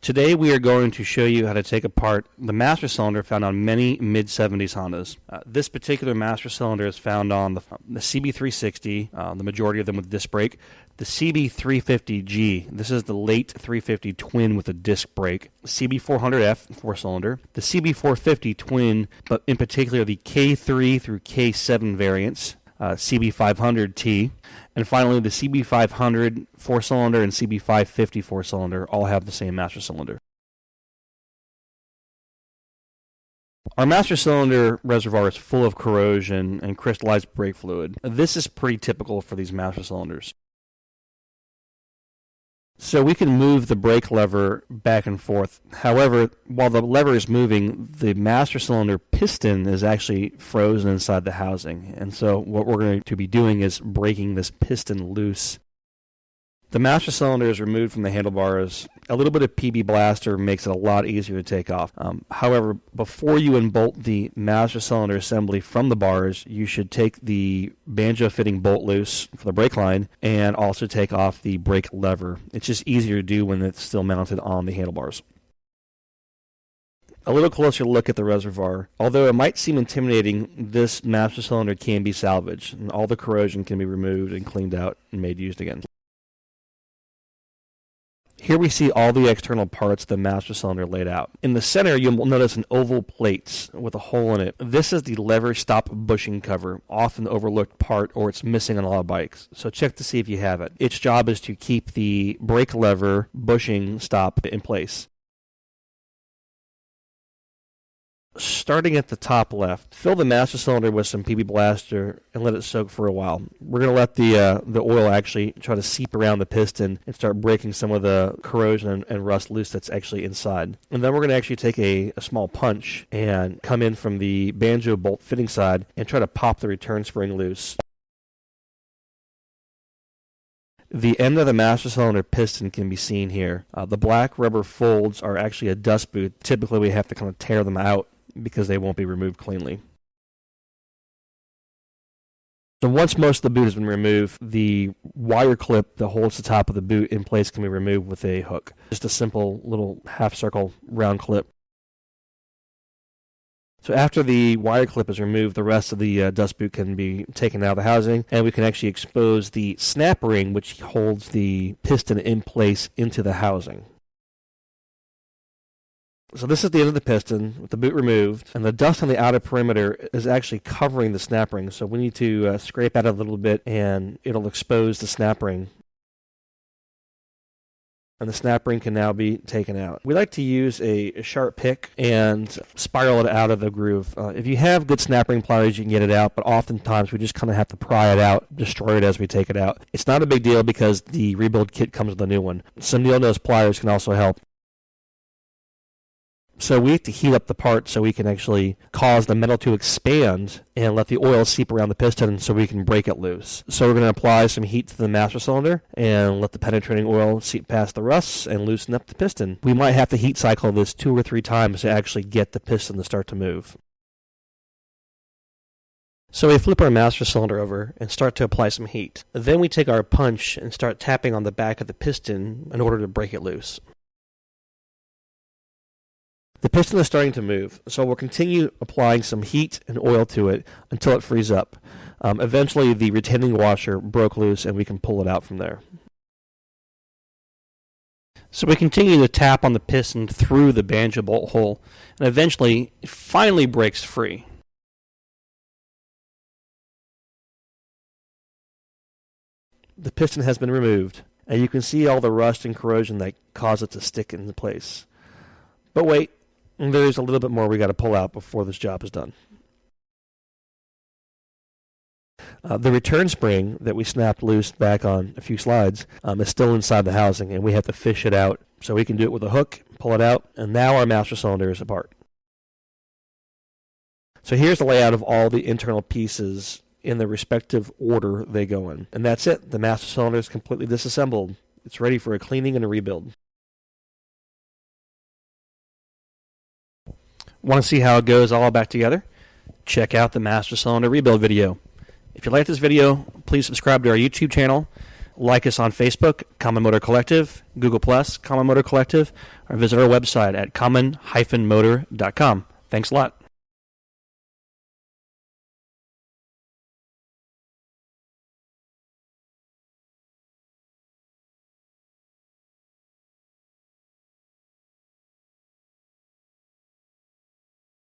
Today we are going to show you how to take apart the master cylinder found on many mid-70s Hondas. This particular master cylinder is found on the CB360, the majority of them with disc brake, the CB350G, this is the late 350 twin with a disc brake, CB400F, 4-cylinder, the CB450 twin, but in particular the K3 through K7 variants, CB500T, and finally the CB500 4-cylinder and CB550 4-cylinder all have the same master cylinder. Our master cylinder reservoir is full of corrosion and crystallized brake fluid. This is pretty typical for these master cylinders. So we can move the brake lever back and forth. However, while the lever is moving, the master cylinder piston is actually frozen inside the housing. And so what we're going to be doing is breaking this piston loose. The master cylinder is removed from the handlebars. A little bit of PB Blaster makes it a lot easier to take off. However, before you unbolt the master cylinder assembly from the bars, you should take the banjo fitting bolt loose for the brake line and also take off the brake lever. It's just easier to do when it's still mounted on the handlebars. A little closer look at the reservoir. Although it might seem intimidating, this master cylinder can be salvaged, and all the corrosion can be removed and cleaned out and made used again. Here we see all the external parts of the master cylinder laid out. In the center, you'll notice an oval plate with a hole in it. This is the lever stop bushing cover, often the overlooked part, or it's missing on a lot of bikes. So check to see if you have it. Its job is to keep the brake lever bushing stop in place. Starting at the top left, fill the master cylinder with some PB Blaster and let it soak for a while. We're going to let the oil actually try to seep around the piston and start breaking some of the corrosion and rust loose that's actually inside. And then we're going to actually take a small punch and come in from the banjo bolt fitting side and try to pop the return spring loose. The end of the master cylinder piston can be seen here. The black rubber folds are actually a dust boot. Typically we have to kind of tear them out because they won't be removed cleanly. So once most of the boot has been removed, the wire clip that holds the top of the boot in place can be removed with a hook. Just a simple little half circle round clip. So after the wire clip is removed, the rest of the dust boot can be taken out of the housing, and we can actually expose the snap ring which holds the piston in place into the housing. So this is the end of the piston with the boot removed, and the dust on the outer perimeter is actually covering the snap ring. So we need to scrape out a little bit, and it'll expose the snap ring. And the snap ring can now be taken out. We like to use a sharp pick and spiral it out of the groove. If you have good snap ring pliers, you can get it out, but oftentimes we just kind of have to pry it out, destroy it as we take it out. It's not a big deal because the rebuild kit comes with a new one. Some needle-nose pliers can also help. So we have to heat up the part so we can actually cause the metal to expand and let the oil seep around the piston so we can break it loose. So we're going to apply some heat to the master cylinder and let the penetrating oil seep past the rusts and loosen up the piston. We might have to heat cycle this 2 or 3 times to actually get the piston to start to move. So we flip our master cylinder over and start to apply some heat. Then we take our punch and start tapping on the back of the piston in order to break it loose. The piston is starting to move, so we'll continue applying some heat and oil to it until it frees up. Eventually, the retaining washer broke loose, and we can pull it out from there. So we continue to tap on the piston through the banjo bolt hole, and eventually, it finally breaks free. The piston has been removed, and you can see all the rust and corrosion that caused it to stick into place. But wait. There's a little bit more we got to pull out before this job is done. The return spring that we snapped loose back on a few slides is still inside the housing, and we have to fish it out. So we can do it with a hook, pull it out, and now our master cylinder is apart. So here's the layout of all the internal pieces in the respective order they go in. And that's it. The master cylinder is completely disassembled. It's ready for a cleaning and a rebuild. Want to see how it goes all back together? Check out the master cylinder rebuild video. If you like this video, please subscribe to our YouTube channel. Like us on Facebook, Common Motor Collective, Google+, Common Motor Collective, or visit our website at common-motor.com. Thanks a lot.